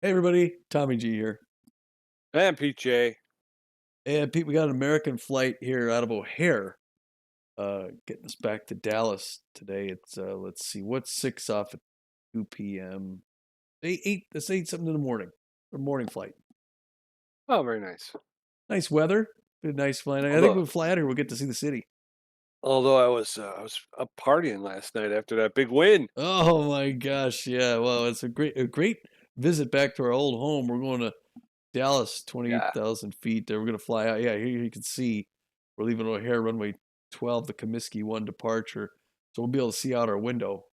Hey everybody, Tommy G here. And PJ. And Pete, we got an American flight here out of O'Hare, getting us back to Dallas today. It's let's see, what's six off at 2 p.m. Eight, let's eight something in the morning. A morning flight. Oh, very nice. Nice weather. Been nice flying. I think Although when we fly out here, we'll get to see the city. although I was up partying last night after that big win. Oh my gosh, yeah. Well, it's a great visit back to our old home. We're going to Dallas, Yeah, 28,000 feet. We're going to fly out. Yeah, here you can see we're leaving O'Hare runway 12, the Comiskey 1 departure. So we'll be able to see out our window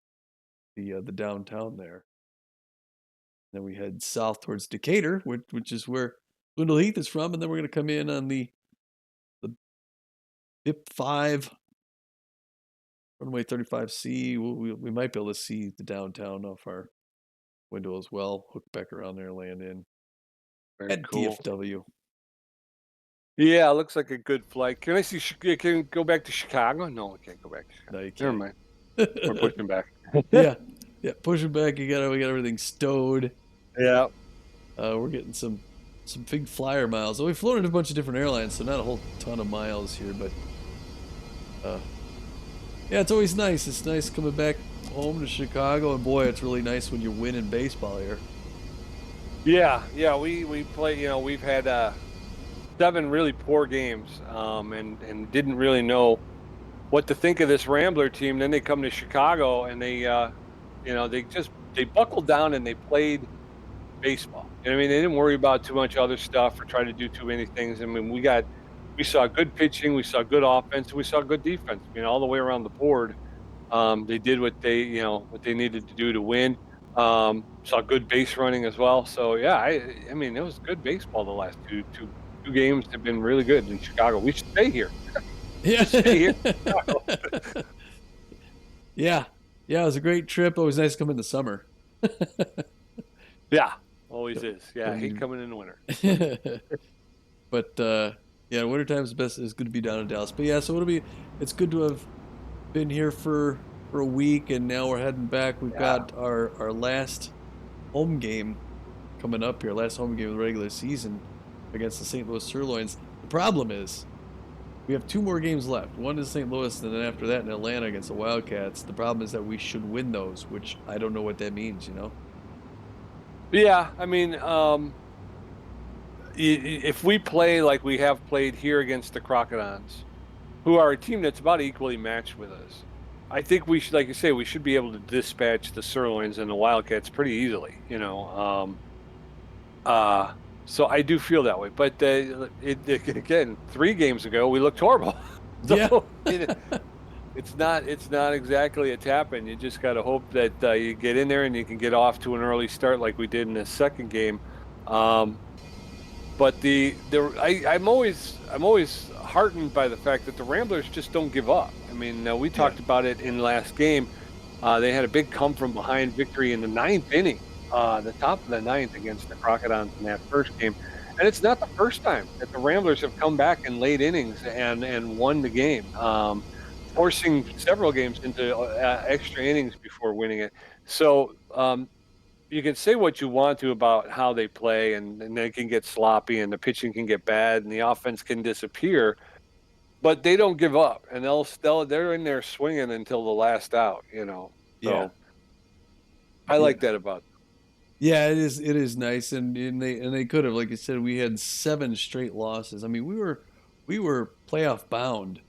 the downtown there. Then we head south towards Decatur, which is where Dwindle Heath is from, and then we're going to come in on the BIP 5 runway 35C. We might be able to see the downtown off our window as well. Hook back around there, and land in very at cool. DFW. Yeah, looks like a good flight. Can I see can we go back to Chicago? No, we can't go back to Chicago. No, you Never can't. mind. We're pushing back. Yeah, yeah. Push it back. We got everything stowed. Yeah. We're getting some big flyer miles. We've flown in a bunch of different airlines, so not a whole ton of miles here, but uh, yeah, it's always nice. It's nice coming back home to Chicago, and boy, it's really nice when you're winning baseball here. Yeah, we play, we've had 7 really poor games, and didn't really know what to think of this Rambler team. Then they come to Chicago and they buckled down and they played baseball. You know what I mean? They didn't worry about too much other stuff or try to do too many things. I mean, we saw good pitching, we saw good offense, we saw good defense. All the way around the board. They did what they needed to do to win. Saw good base running as well. So yeah, I mean, it was good baseball. The last two games have been really good in Chicago. We should stay here. Yeah, Just stay here. yeah, yeah. It was a great trip. Always nice to come in the summer. Yeah, always Don't, is. Yeah, I don't hate need. coming in the winter. But yeah, wintertime is best. It's good to be down in Dallas. But yeah, so it'll be. It's good to have been here for a week, and now we're heading back. We've Yeah. got our last home game coming up here. Last home game of the regular season against the St. Louis Sirloins. The problem is we have two more games left. One in St. Louis, and then after that in Atlanta against the Wildcats. The problem is that we should win those, which I don't know what that means. Yeah, I mean, if we play like we have played here against the Crocodons, who are a team that's about equally matched with us, I think we should, like you say, we should be able to dispatch the Sirloins and the Wildcats pretty easily. Uh, so I do feel that way. But again, 3 games ago we looked horrible. Yeah. So it's not exactly a tap in. You just got to hope that you get in there and you can get off to an early start like we did in the second game. Um, But I'm always heartened by the fact that the Ramblers just don't give up. I mean, we Yeah. talked about it in last game. They had a big come from behind victory in the ninth inning, the top of the ninth against the Crocodons in that first game. And it's not the first time that the Ramblers have come back in late innings and won the game, forcing several games into extra innings before winning it. So you can say what you want to about how they play, and they can get sloppy, and the pitching can get bad, and the offense can disappear, but they don't give up, and they're in there swinging until the last out. Yeah. So I Yeah. like that about Yeah, it is nice, and they could have, like you said, we had seven straight losses. I mean, we were playoff bound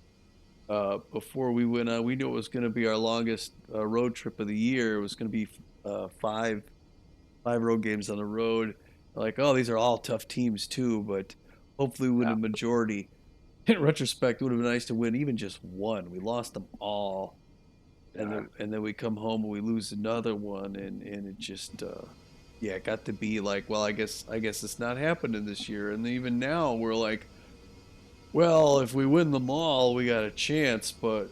before we went on. We knew it was going to be our longest road trip of the year. It was going to be five road games on the road. Like, oh, these are all tough teams too, but hopefully we win yeah, a majority. In retrospect, it would have been nice to win even just one. We lost them all, and yeah, then we come home and we lose another one, and it just yeah, it got to be like, well, I guess it's not happening this year. And even now we're like, well, if we win them all, we got a chance, but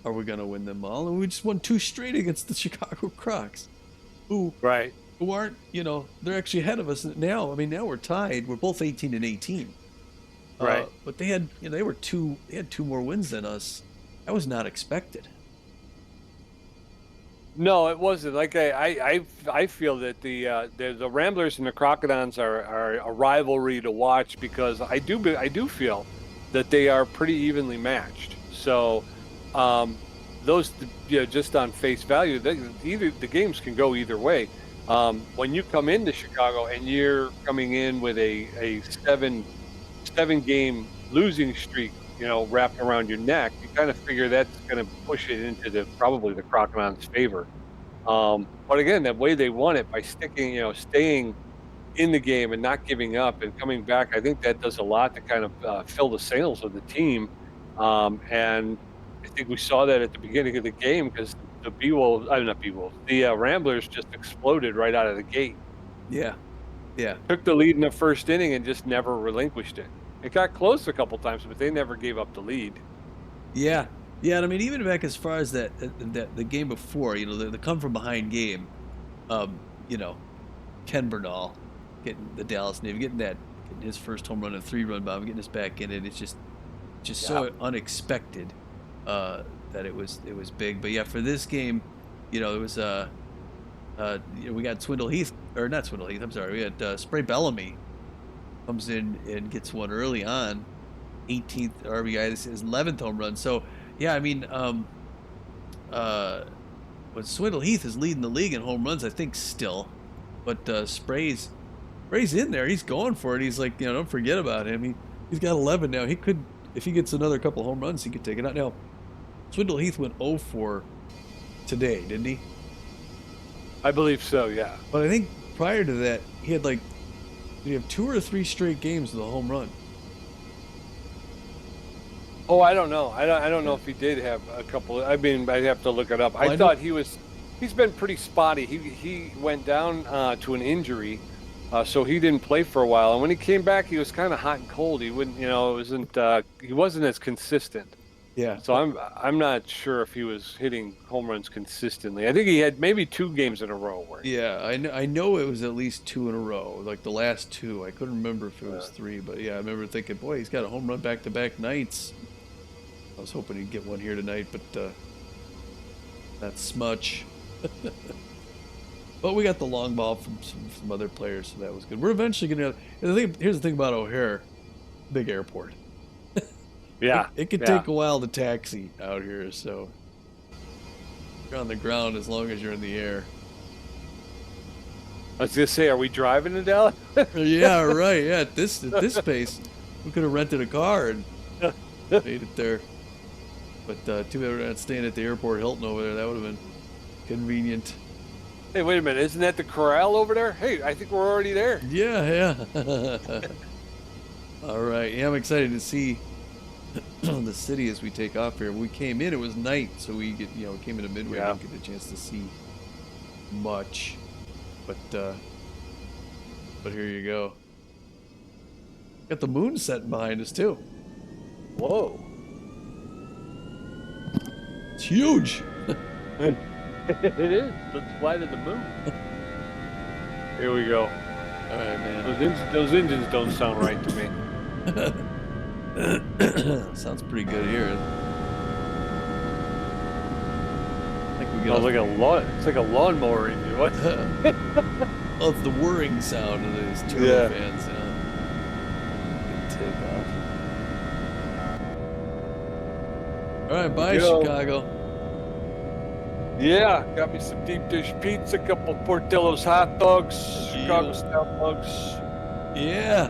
are we gonna win them all? And we just won two straight against the Chicago Crocs, who right, who aren't, they're actually ahead of us now. I mean, now we're tied. We're both 18 and 18. right. But they had, they had two more wins than us. That was not expected. No, it wasn't. Like I feel that the Ramblers and the Crocodons are a rivalry to watch because I do feel that they are pretty evenly matched. So, um, just on face value, either the games can go either way. When you come into Chicago and you're coming in with a seven game losing streak, wrapped around your neck, you kind of figure that's going to push it into the probably the Crocodons' favor. But again, the way they won it by staying in the game and not giving up and coming back, I think that does a lot to kind of fill the sails of the team. And I think we saw that at the beginning of the game because the B Wolves, not B Wolves, the Ramblers just exploded right out of the gate. Yeah, yeah, Took the lead in the first inning and just never relinquished it. It got close a couple times, but they never gave up the lead. yeah, yeah. And I mean, even back as far as that the game before, the come from behind game. Um, you know, Ken Bernal getting the Dallas Navy, getting his first home run, a 3-run bomb, getting us back in it. It's just Yeah, so unexpected that it was big. But yeah, for this game, it was we got Swindle Heath, or not Swindle Heath. I'm sorry, we had Spray Bellamy comes in and gets one early on, 18th RBI. This is 11th home run. So yeah, I mean, uh, but Swindle Heath is leading the league in home runs, I think, still. But Spray's in there. He's going for it. He's like, don't forget about him. He's got 11 now. He could, if he gets another couple home runs, he could take it out. Now, Swindle Heath went 0 for today, didn't he? I believe so. Yeah. But I think prior to that, he had did he have 2 or 3 straight games with a home run? Oh, I don't know. I don't know Yeah. if he did have a couple. I mean, I'd have to look it up. Well, I I know. thought he's been pretty spotty. He went down to an injury, so he didn't play for a while. And when he came back, he was kind of hot and cold. He wouldn't, he wasn't as consistent. Yeah. So I'm not sure if he was hitting home runs consistently. I think he had maybe 2 games in a row where he did. Yeah, I know it was at least 2 in a row, like the last 2. I couldn't remember if it was Uh, 3, but yeah, I remember thinking, boy, he's got a home run back-to-back nights. I was hoping he'd get one here tonight, but not smudge. But we got the long ball from some other players, so that was good. We're eventually going to. Here's the thing about O'Hare, big airport. It, yeah, it could yeah. take a while to taxi out here, so you're on the ground as long as you're in the air. I was gonna say, are we driving to Dallas? Yeah, right. Yeah, at this pace, we could have rented a car and made it there. But too bad we're not staying at the airport Hilton over there. That would have been convenient. Hey, wait a minute. Isn't that the corral over there? Hey, I think we're already there. Yeah, yeah. All right. Yeah, I'm excited to see the city as we take off here. When we came in, it was night, so we came into Midway. Yeah. We didn't get a chance to see much, but here you go. Got the moon setting behind us too. Whoa. It's huge. It is. Let's fly to the moon. Here we go. All right, man. Those engines don't sound right to me. Sounds pretty good here. I think we Oh, got. it's like a lawnmower engine. What? Oh, it's the whirring sound of these turbo Yeah. fans. Good takeoff. All right, bye, Yo. Chicago. Yeah, got me some deep dish pizza, a couple Portillo's hot dogs, Chicago style bugs. Yeah.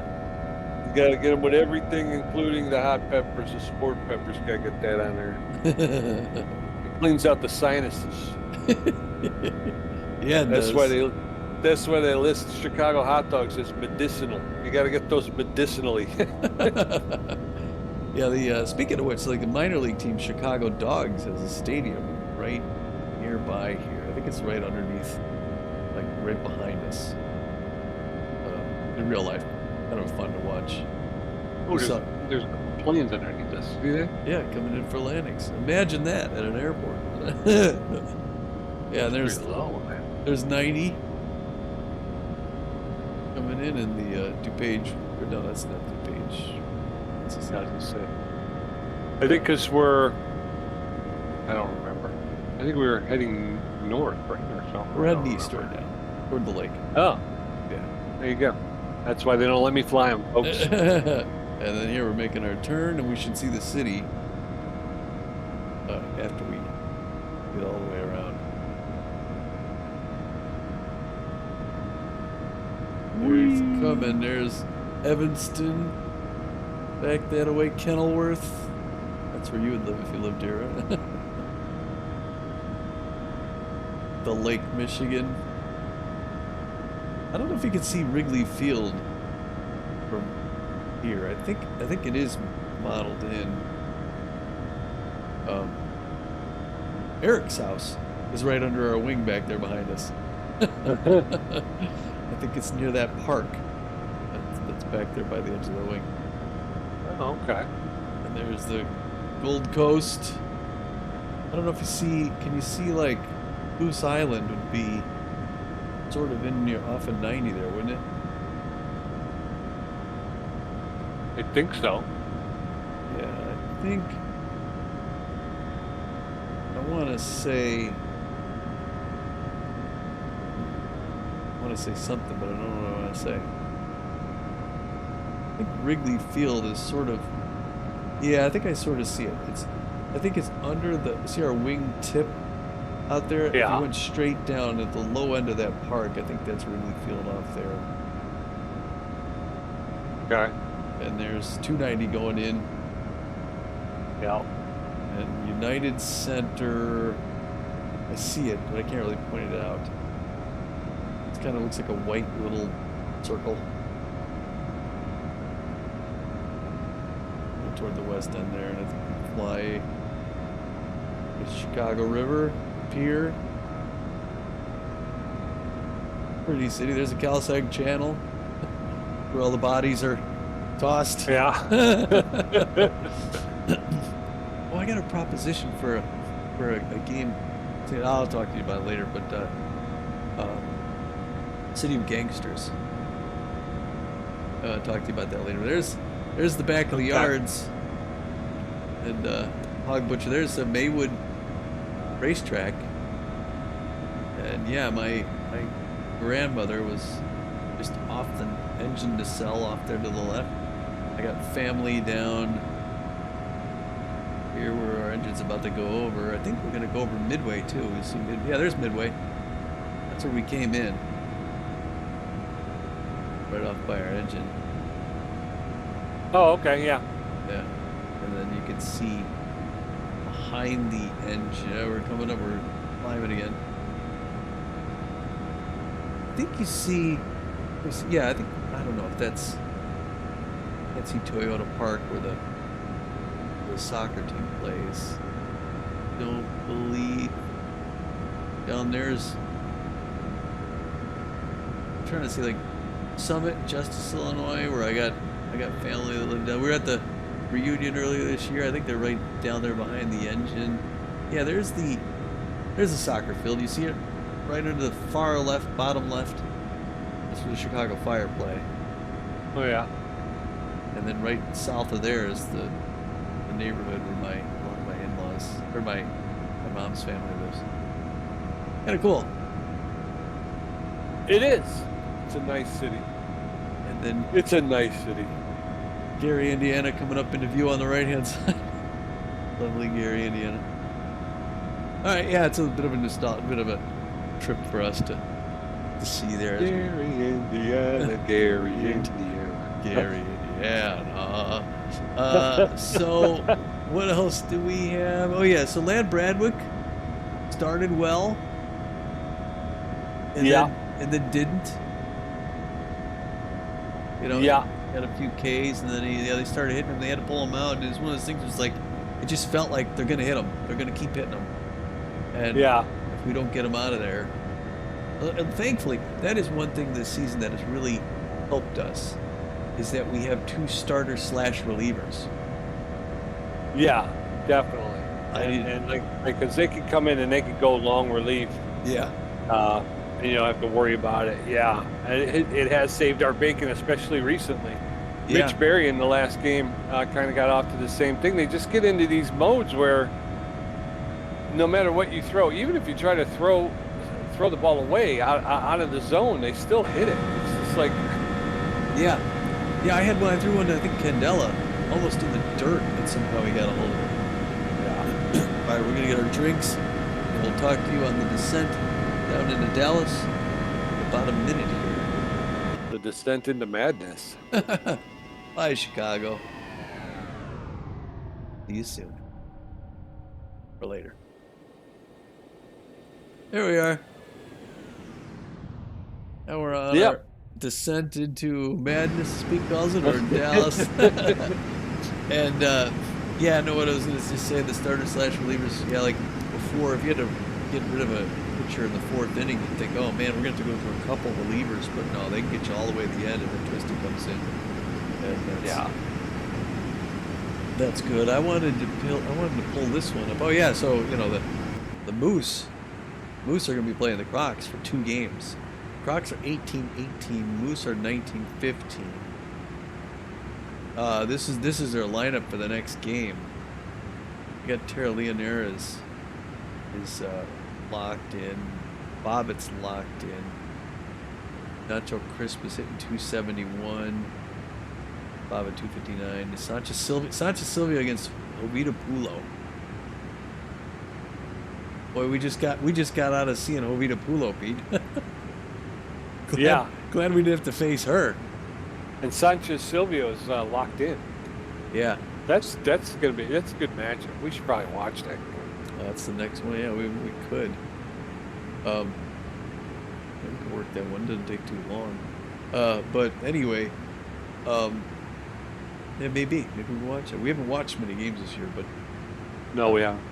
You gotta get them with everything, including the hot peppers, the sport peppers. Gotta get that on there. It cleans out the sinuses. Yeah, it That's does. why they list Chicago hot dogs as medicinal. You got to get those medicinally. Yeah, speaking of which, like the minor league team, Chicago Dogs, has a stadium right nearby here. I think it's right underneath, like right behind us. In real life, kind of fun to watch. Oh, We saw- there's planes underneath us. See that? yeah, coming in for landings. Imagine that at an airport. Yeah, Pretty low, man. there's 90 coming in the DuPage. Or no, that's not DuPage. That's just Not not. to say. I think because I don't remember. I think we were heading north, right, or something. We're I heading don't east right remember. now, toward the lake. Oh, Yeah. there you go. That's why they don't let me fly them, folks. And then here we're making our turn, and we should see the city after we get all the way around. There's coming. There's Evanston. Back that away, Kenilworth. That's where you would live if you lived here, right? The Lake Michigan. I don't know if you can see Wrigley Field from here. I think it is modeled in. Eric's house is right under our wing back there behind us. I think it's near that park that's back there by the edge of the wing. Oh, okay. And there's the Gold Coast. I don't know if you see, can you see like Goose Island would be sort of in near off of 90 there, wouldn't it? I think so. Yeah, I think I want to say something, but I don't know what I want to say. I think Wrigley Field is sort of, yeah, I think I sort of see it. I think it's under see our wing tip out there? Yeah. If you went straight down at the low end of that park, I think that's Wrigley Field off there. Okay. And there's 290 going in. Yeah. And United Center, I see it, but I can't really point it out. It kind of looks like a white little circle. Toward the west end there, and I think we fly the Chicago River Pier. Pretty city. There's a Calsag Channel where all the bodies are tossed. Yeah. Oh, I got a proposition for a game. I'll talk to you about it later, but City of Gangsters. I'll talk to you about that later. There's the back of the yards, and Hog Butcher. There's the Maywood racetrack, and yeah, my grandmother was just off the engine to sell off there to the left. I got family down here where our engine's about to go over. I think we're gonna go over Midway too. We see yeah, there's Midway. That's where we came in, right off by our engine. Oh, okay, yeah. Yeah, and then you can see behind the engine. Yeah, we're coming up. We're climbing again. I think you see. Yeah, I don't know if that's. I can't see Toyota Park where the soccer team plays. Don't believe down there's. I'm trying to see like Summit, Justice, Illinois, where I got family that lived down. We were at the reunion earlier this year. I think they're right down there behind the engine. Yeah, there's the soccer field. You see it right under the far left, bottom left. That's where the Chicago Fire play. Oh yeah. And then right south of there is the neighborhood where one of my in-laws or my mom's family lives. Kind of cool. It is. It's a nice city. And then it's a nice city. Gary, Indiana, coming up into view on the right-hand side. Lovely Gary, Indiana. All right, yeah, it's a bit of a trip for us to see there. Gary, Indiana, Gary, Indiana. Gary, Indiana. So, what else do we have? Oh yeah, so Lad Bradwick started well, and then didn't. You know, yeah. Had a few Ks, and then they started hitting him. They had to pull him out, and it was one of those things. It was like it just felt like they're gonna hit him. They're gonna keep hitting him, and if we don't get him out of there, and thankfully, that is one thing this season that has really helped us, is that we have 2 starters / relievers. Yeah, definitely. And like because they could come in and they could go long relief. Yeah. And you don't have to worry about it. Yeah, and it has saved our bacon, especially recently. Yeah. Mitch Berry in the last game kind of got off to the same thing. They just get into these modes where no matter what you throw, even if you try to throw the ball away out of the zone, they still hit it. It's just like, Yeah. Yeah, I had one. I threw one to, I think, Candela, almost in the dirt, and somehow he got a hold of it. yeah, All right, we're going to get our drinks, and we'll talk to you on the descent down into Dallas in about a minute the descent into madness. here. Bye, Chicago. See you soon. Or later. Here we are. Now we're on Yep. our descent into madness, as Pete calls it, or Dallas. And yeah, no, what I was gonna just say, the starter slash relievers, yeah, like before, if you had to get rid of a pitcher in the fourth inning, you'd think, oh man, we're gonna have to go through a couple relievers, but no, they can get you all the way to the end, and then Twisty comes in, and Yeah. that's good. I wanted to pull this one up. Oh yeah, so you know the Moose are gonna be playing the Crocs for 2 games. Crocs are 18-18, Moose are 19-15. This is their lineup for the next game. You got Tara Leonera's is locked in. Bobbitt's locked in. Nacho Crisp is hitting 271. Bobbit 259. Sanchez Silvia against Oviedo Pulo. Boy, we just got out of seeing Oviedo Pulo, Pete. Yeah. Glad we didn't have to face her. And Sanchez Silvio is locked in. Yeah. That's a good matchup. We should probably watch that. That's the next one. Yeah, we could. We could work that one. Didn't take too long. But anyway, yeah, maybe we watch it. We haven't watched many games this year, but No, we haven't.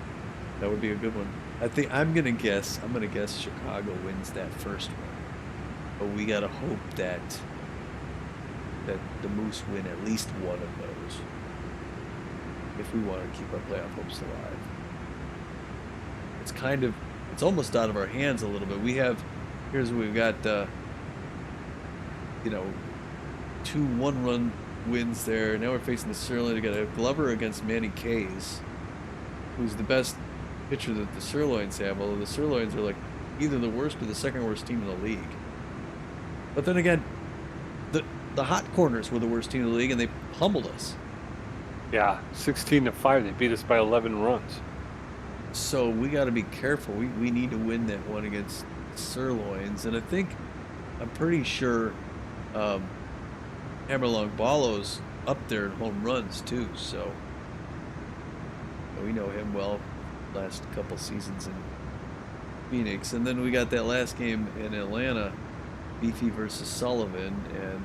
that would be a good one. I think I'm gonna guess Chicago wins that first one, but we gotta hope that the Moose win at least one of those if we want to keep our playoff hopes alive. It's almost out of our hands a little bit. Here's what we've got, you know, 2 1-run wins there. Now we're facing the Sirloin. We got a Glover against Manny Kays, who's the best pitcher that the Sirloins have, although the Sirloins are like either the worst or the second worst team in the league. But then again, the hot corners were the worst team in the league, and they pummeled us. Yeah, 16-5. They beat us by 11 runs. So we got to be careful. We need to win that one against Sirloins, and I'm pretty sure Hammerlong Ballo's up there in home runs too. So we know him well. Last couple seasons in Phoenix, and then we got that last game in Atlanta, Beefy versus Sullivan, and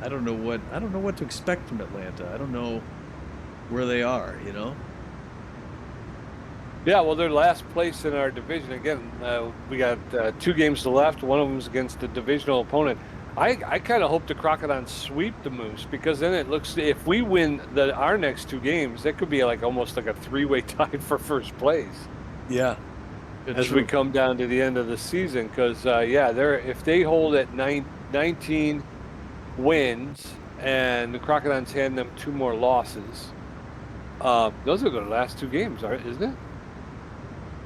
I don't know what to expect from Atlanta. I don't know where they are, you know. Yeah, well, they're last place in our division. Again, we got 2 games left. One of them is against a divisional opponent. I kind of hope the Crocodons sweep the Moose, because then it looks, if we win our next 2 games, that could be like almost like a 3-way tie for first place. Yeah. As we come down to the end of the season, because yeah, if they hold at 19 wins and the Crocodons hand them 2 more losses, those are the last 2 games, isn't it?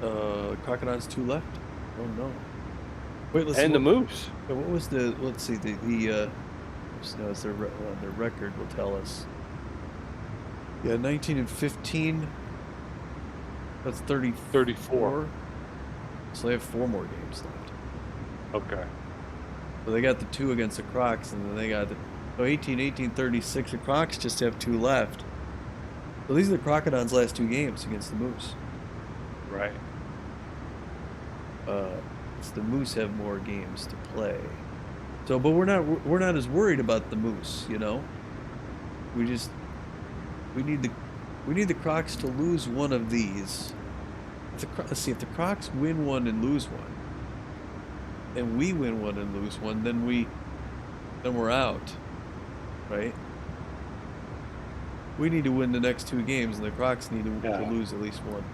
Crocodons 2 left. Oh no. Wait, the Moose. What was the? Let's see. It's their record will tell us. Yeah, 19-15. That's 34. So they have 4 more games left. Okay. So they got the 2 against the Crocs, and then they got 18, 36. The Crocs just have 2 left. So these are the Crocodons' last 2 games against the Moose. Right. So the Moose have more games to play. So, but we're not as worried about the Moose, you know. We need the Crocs to lose one of these. Let's see, if the Crocs win one and lose one, and we win one and lose one, then we're out, right? We need to win the next 2 games, and the Crocs need to lose at least one.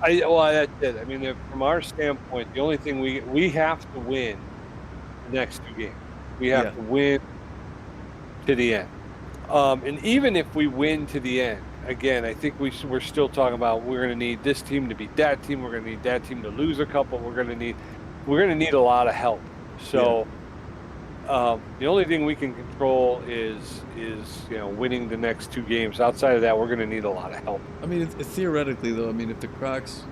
That's it. I mean, from our standpoint, the only thing we have to win the next 2 games. We have to win to the end. And even if we win to the end, again, I think we're still talking about we're going to need this team to beat that team. We're going to need that team to lose a couple. We're going to need a lot of help. Yeah. So the only thing we can control is winning the next two games. Outside of that, we're going to need a lot of help. I mean, theoretically though, I mean, if the Crocs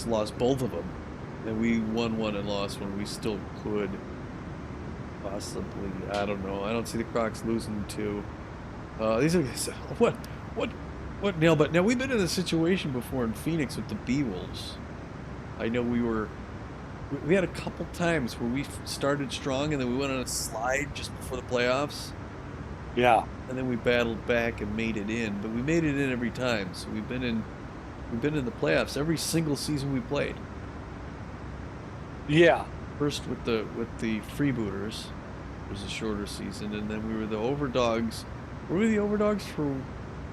lost both of them, and we won one and lost one, we still could possibly. I don't know. I don't see the Crocs losing two. These are what what nail. But now we've been in a situation before in Phoenix with the Bee Wolves. I know we had a couple times where we started strong and then we went on a slide just before the playoffs, Yeah. and then we battled back and made it in. But we made it in every time, so we've been in the playoffs every single season we played. Yeah. First with the Freebooters, it was a shorter season, and then we were the Overdogs. Were we the Overdogs for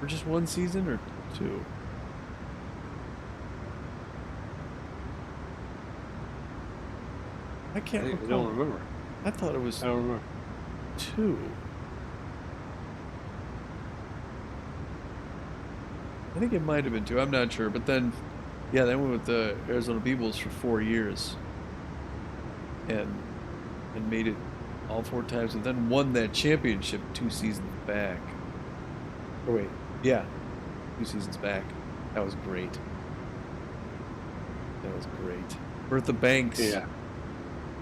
just one season or two? I can't I don't recall. remember. I thought it was I don't remember. two. I think it might have been two. I'm not sure. But then, yeah, then we went with the Arizona Beebles for 4 years, and made it all four times, and then won that championship 2 seasons back. Oh wait, yeah, 2 seasons back. That was great. That was great. Bertha Banks Yeah.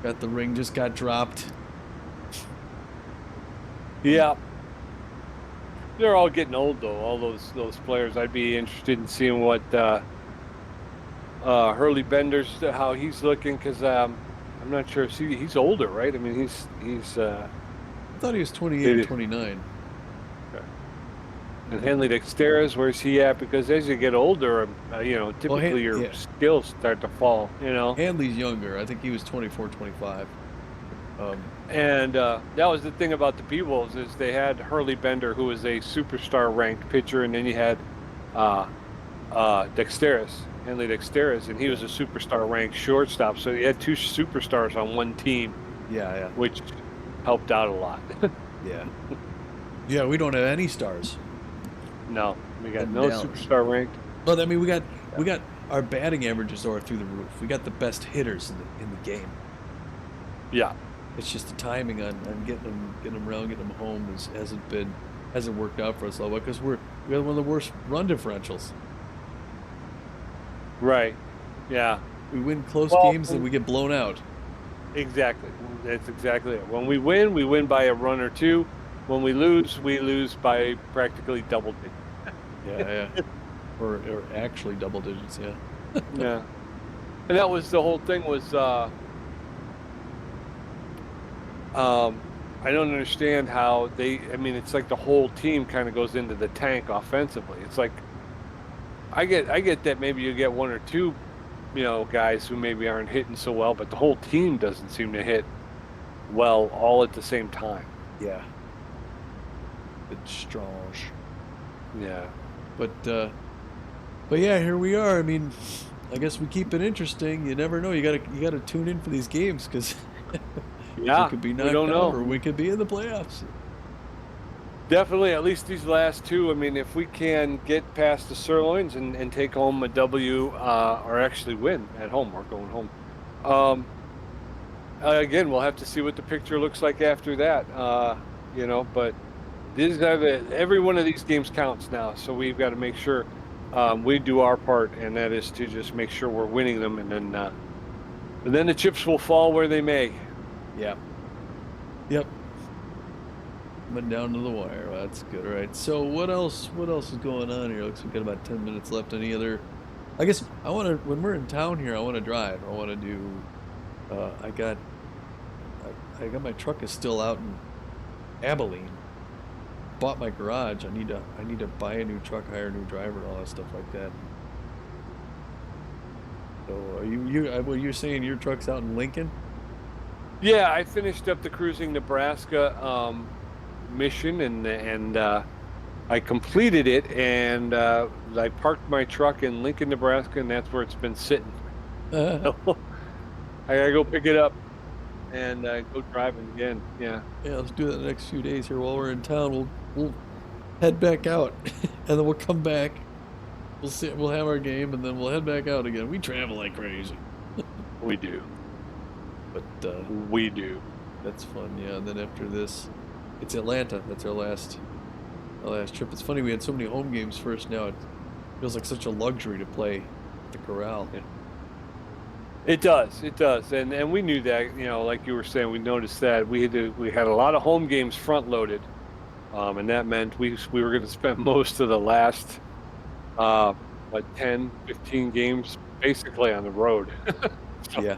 got the ring, just got dropped. Yeah. They're all getting old though. All those players. I'd be interested in seeing what Hurley Bender's how he's looking because I'm not sure if he's older, right? I mean, he's I thought he was 28 or it, 29. and Henley Dexteras, where's he at? Because as you get older, Well, typically your yeah, skills start to fall. Handley's younger. I think he was 24, 25. And that was the thing about the P-Wolves is they had Hurley Bender, who was a superstar ranked pitcher, and then you had uh, Dexteras, Henley Dexteras, and he Yeah, was a superstar ranked shortstop. So you had two superstars on one team, yeah, yeah, which helped out a lot. yeah. Yeah, we don't have any stars No, we got in no Dallas. superstar ranked. But I mean, we got Yeah. we got our batting averages are through the roof. We got the best hitters in the game. Yeah. It's just the timing on getting them around, getting them home hasn't worked out for us all because we have one of the worst run differentials. Right. Yeah. We win close Well, games and we get blown out. exactly. That's exactly it. When we win by a run or two. When we lose by practically double Yeah, yeah. Or actually double digits. Yeah. Yeah. And that was the whole thing was I don't understand how I mean it's like the whole team kind of goes into the tank offensively. It's like I get that maybe you get one or two, guys who maybe aren't hitting so well, but the whole team doesn't seem to hit well all at the same time. Yeah. It's strange. Yeah. But yeah, here we are. I mean, I guess we keep it interesting. You never know. You gotta tune in for these games because we Yeah, could be we don't knocked out know. or we could be in the playoffs. Definitely, at least these last two. I mean, if we can get past the Sirloins and take home a W, or actually win at home, we're going home. Um, again, we'll have to see what the picture looks like after that. But every one of these games counts now, so we've got to make sure we do our part, and that is to just make sure we're winning them, and then the chips will fall where they may. Yeah. Yep. Went down to the wire. Well, that's good. All right. So what else? What else is going on here? Looks like we got about 10 minutes left. Any other? I guess I want to. When we're in town here, I want to drive. I want to do. I got my truck is still out in Abilene. Bought my garage. I need to buy a new truck, hire a new driver, and all that stuff like that. So are well, you're saying your truck's out in Lincoln? Yeah, I finished up the Cruising Nebraska mission, and I completed it, and I parked my truck in Lincoln, Nebraska, and that's where it's been sitting. Yeah, So I gotta go pick it up and go driving again. Yeah. let's do that the next few days here while we're in town. We'll head back out, and then we'll come back. We'll see. We'll have our game, and then we'll head back out again. We travel like crazy, We do. but We do. that's fun. Yeah, and then after this, it's Atlanta. That's our last trip. It's funny we had so many home games first. Now it feels like such a luxury to play at the Corral. Yeah. It does. It does. And we knew that, like you were saying, we noticed that we had a lot of home games front loaded. And that meant we were going to spend most of the last uh 10, 15 games basically on the road. So, Yeah,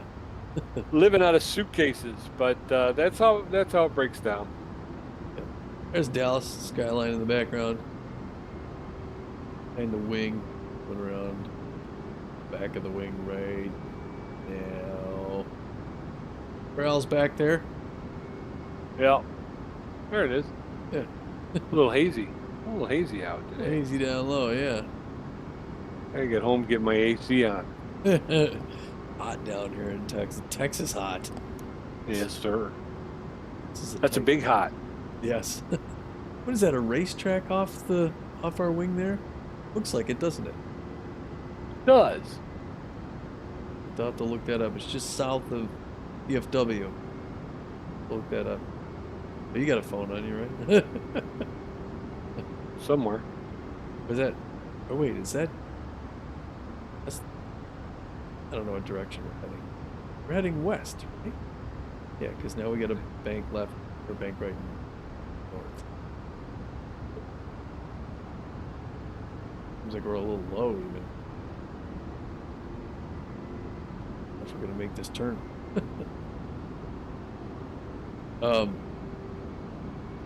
living out of suitcases, but that's how it breaks down. yeah. There's Dallas skyline in the background, and the wing going around back of the wing right now. Corral's back there. Yeah. There it is. Yeah, A little hazy. A little hazy out today. easy down low. Yeah. I gotta get home, get my AC on. Hot down here in Texas. Texas hot. Yes, sir. This is That's a big hot. Yes. What is that? A racetrack off our wing there? Looks like it, doesn't it? Does. I'll have to look that up. It's just south of DFW. Look that up. But you got a phone on you, right? Somewhere. Is that? Oh wait, is that? That's. I don't know what direction we're heading. We're heading west, right? Yeah, because now we got a bank left or bank right north. Seems like we're a little low even. If we're gonna make this turn.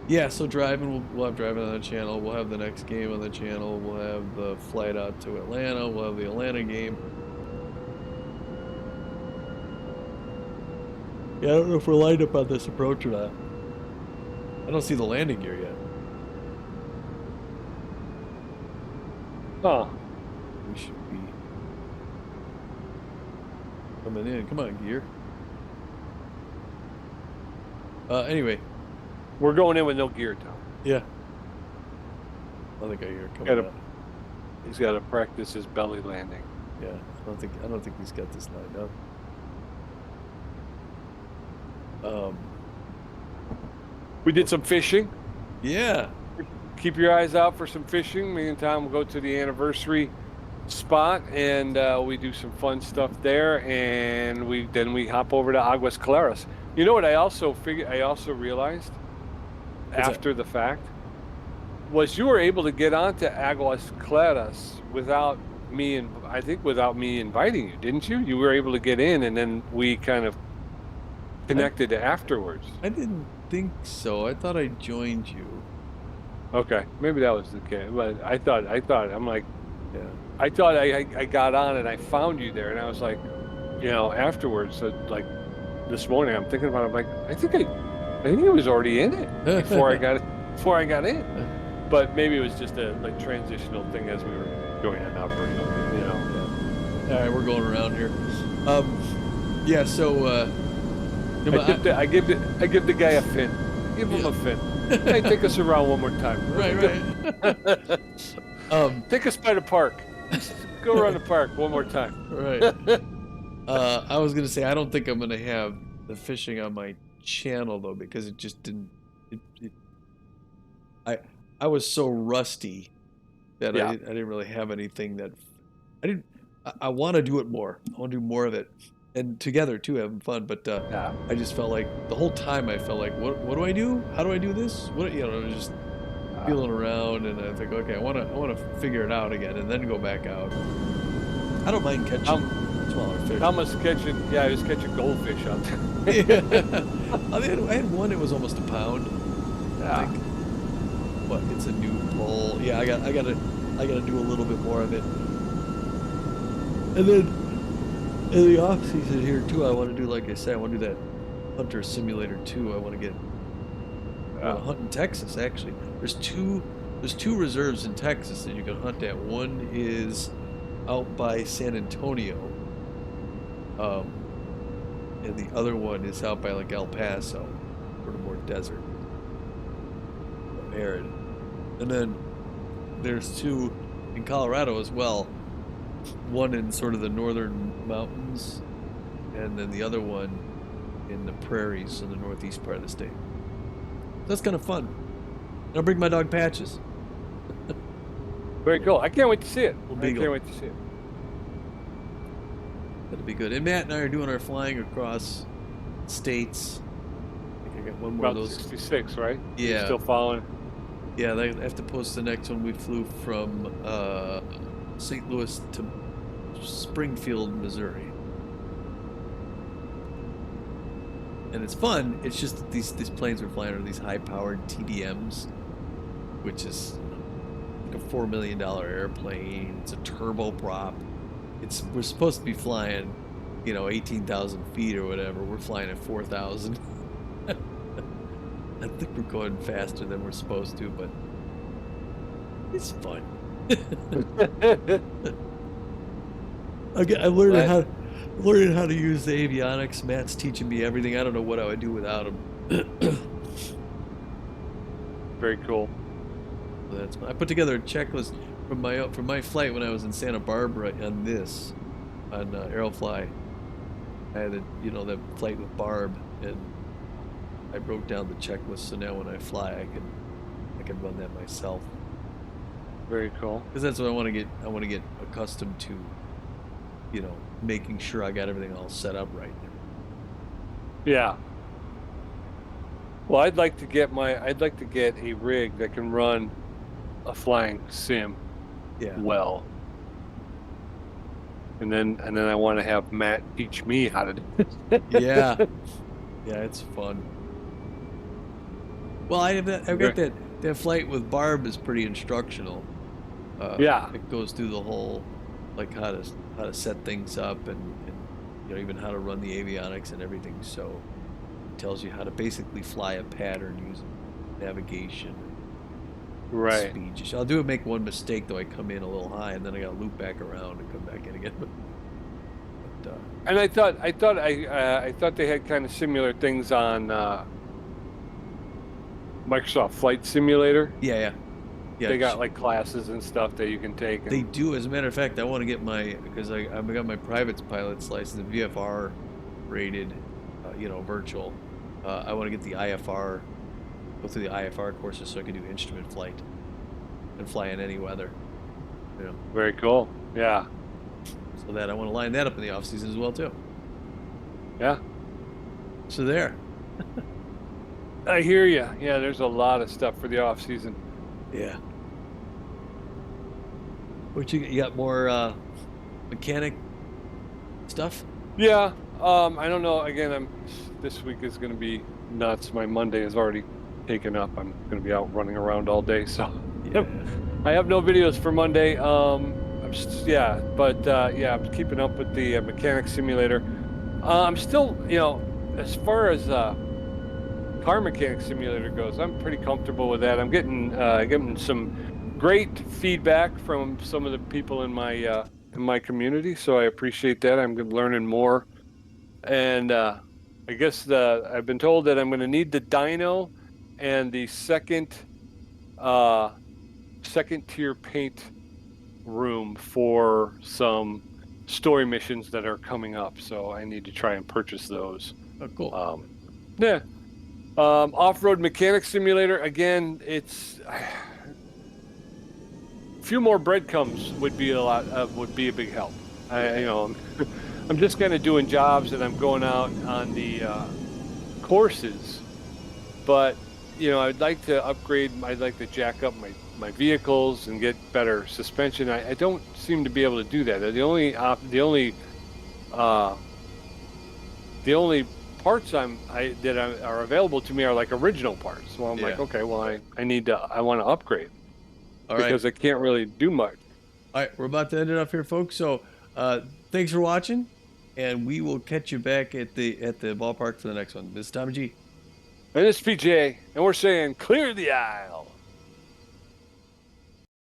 Yeah, so driving, we'll have driving on the channel. We'll have the next game on the channel. We'll have the flight out to Atlanta. We'll have the Atlanta game. Yeah, I don't know if we're lined up on this approach or not. I don't see the landing gear yet. Huh. We should be coming in. Come on, gear. Anyway, We're going in with no gear, Tom. yeah. I think I hear it coming up. He's got to practice his belly landing. Yeah, I don't think he's got this lined up. We did some fishing. Yeah. Keep your eyes out for some fishing. Me and Tom will go to the anniversary spot and we do some fun stuff there. And we hop over to Aguas Claras. You know what I also realized after the fact was you were able to get onto Aguas Claras without me inviting you, didn't you? You were able to get in, and then we kind of connected afterwards. I didn't think so. I thought I joined you. Okay, maybe that was the case. But I thought I'm like, Yeah. I thought I got on and I found you there, and I was like, afterwards, like this morning, I'm thinking about it. I'm like, I think I was already in it before I got in. But maybe it was just a transitional thing as we were going in operating. Yeah. All right, we're going around here. Yeah. So. I give the guy a fin. Give him a fin. Hey, take us around one more time. Right. Take us by the park. Go around the park one more time. Right. I was gonna say I don't think I'm gonna have the fishing on my channel though, because it just didn't. I was so rusty that Yeah. I didn't really have anything that I didn't. I want to do it more. I want to do more of it, and together too, having fun. But Yeah. I just felt like the whole time I felt like, what do I do? How do I do this? Just feeling around, and I think, okay, I want to figure it out again, and then go back out. I don't mind catching smaller fish. I was catching goldfish out there. Yeah. I had one. It was almost a pound. Yeah. I think. But it's a new pole. Yeah, I gotta do a little bit more of it. And then in the off season here too, I want to do, like I said, I want to do that Hunter Simulator 2. I want to get hunt in Texas. Actually, there's two reserves in Texas that you can hunt at. One is out by San Antonio, and the other one is out by like El Paso, sort of more desert, arid. And then there's two in Colorado as well. One in sort of the northern mountains, and then the other one in the prairies in the northeast part of the state. So that's kind of fun. And I'll bring my dog Patches. Very cool. I can't wait to see it. Little I beagle. can't wait to see it. That'll be good. And Matt and I are doing our flying across states. I think I got one more About of those. 66, right? Yeah. You're still following. Yeah, I have to post the next one. We flew from St. Louis to Springfield, Missouri. And it's fun. It's just that these planes we're flying are these high-powered TDMs, which is like a $4 million airplane. It's a turboprop. We're supposed to be flying, 18,000 feet or whatever. We're flying at 4,000. I think we're going faster than we're supposed to, but it's fun. I'm learning how to use the avionics. Matt's teaching me everything. I don't know what I would do without him. Very cool. I put together a checklist from my flight when I was in Santa Barbara on Aerofly. I had the flight with Barb, and I wrote down the checklist, so now when I fly, I can run that myself. Very cool. Because that's what I want to get. I want to get accustomed to, making sure I got everything all set up right. Yeah. Well, I'd like to get a rig that can run a flying sim. Yeah. Well. And then I want to have Matt teach me how to do it. Yeah. Yeah, it's fun. Well, I've got that flight with Barb is pretty instructional. Yeah. It goes through the whole, like how to set things up and even how to run the avionics and everything. So it tells you how to basically fly a pattern using navigation, right? Speed. I'll make one mistake though. I come in a little high and then I got to loop back around and come back in again. But, and I thought they had kind of similar things on Microsoft Flight Simulator. Yeah. They got like classes and stuff that you can take. They do. As a matter of fact, I want to get because I got my private pilot's license, VFR rated, virtual. I want to get the IFR, go through the IFR courses so I can do instrument flight and fly in any weather. Very cool. Yeah. So that I want to line that up in the off season as well too. Yeah. So there. I hear you. Yeah, there's a lot of stuff for the off season. Yeah. What you got more mechanic stuff? Yeah. I don't know. Again, this week is going to be nuts. My Monday is already taken up. I'm going to be out running around all day, so yeah. I have no videos for Monday. I'm keeping up with the mechanic simulator. I'm still, as far as car mechanic simulator goes, I'm pretty comfortable with that. I'm getting some great feedback from some of the people in my community, so I appreciate that. I'm learning more, and I guess I've been told that I'm going to need the dyno and the second tier paint room for some story missions that are coming up, so I need to try and purchase those. Oh, cool. Yeah. Off-road mechanic simulator, again, it's a few more breadcrumbs would be a big help. I'm just kind of doing jobs and I'm going out on the courses, but I'd like to upgrade. I'd like to jack up my vehicles and get better suspension. I don't seem to be able to do that. The only parts that are available to me are like original parts. So I'm like, okay, well, I want to upgrade. All right. Because I can't really do much. All right, we're about to end it up here, folks. So thanks for watching, and we will catch you back at the ballpark for the next one. This is Tommy G. And this is PJ, and we're saying clear the aisle.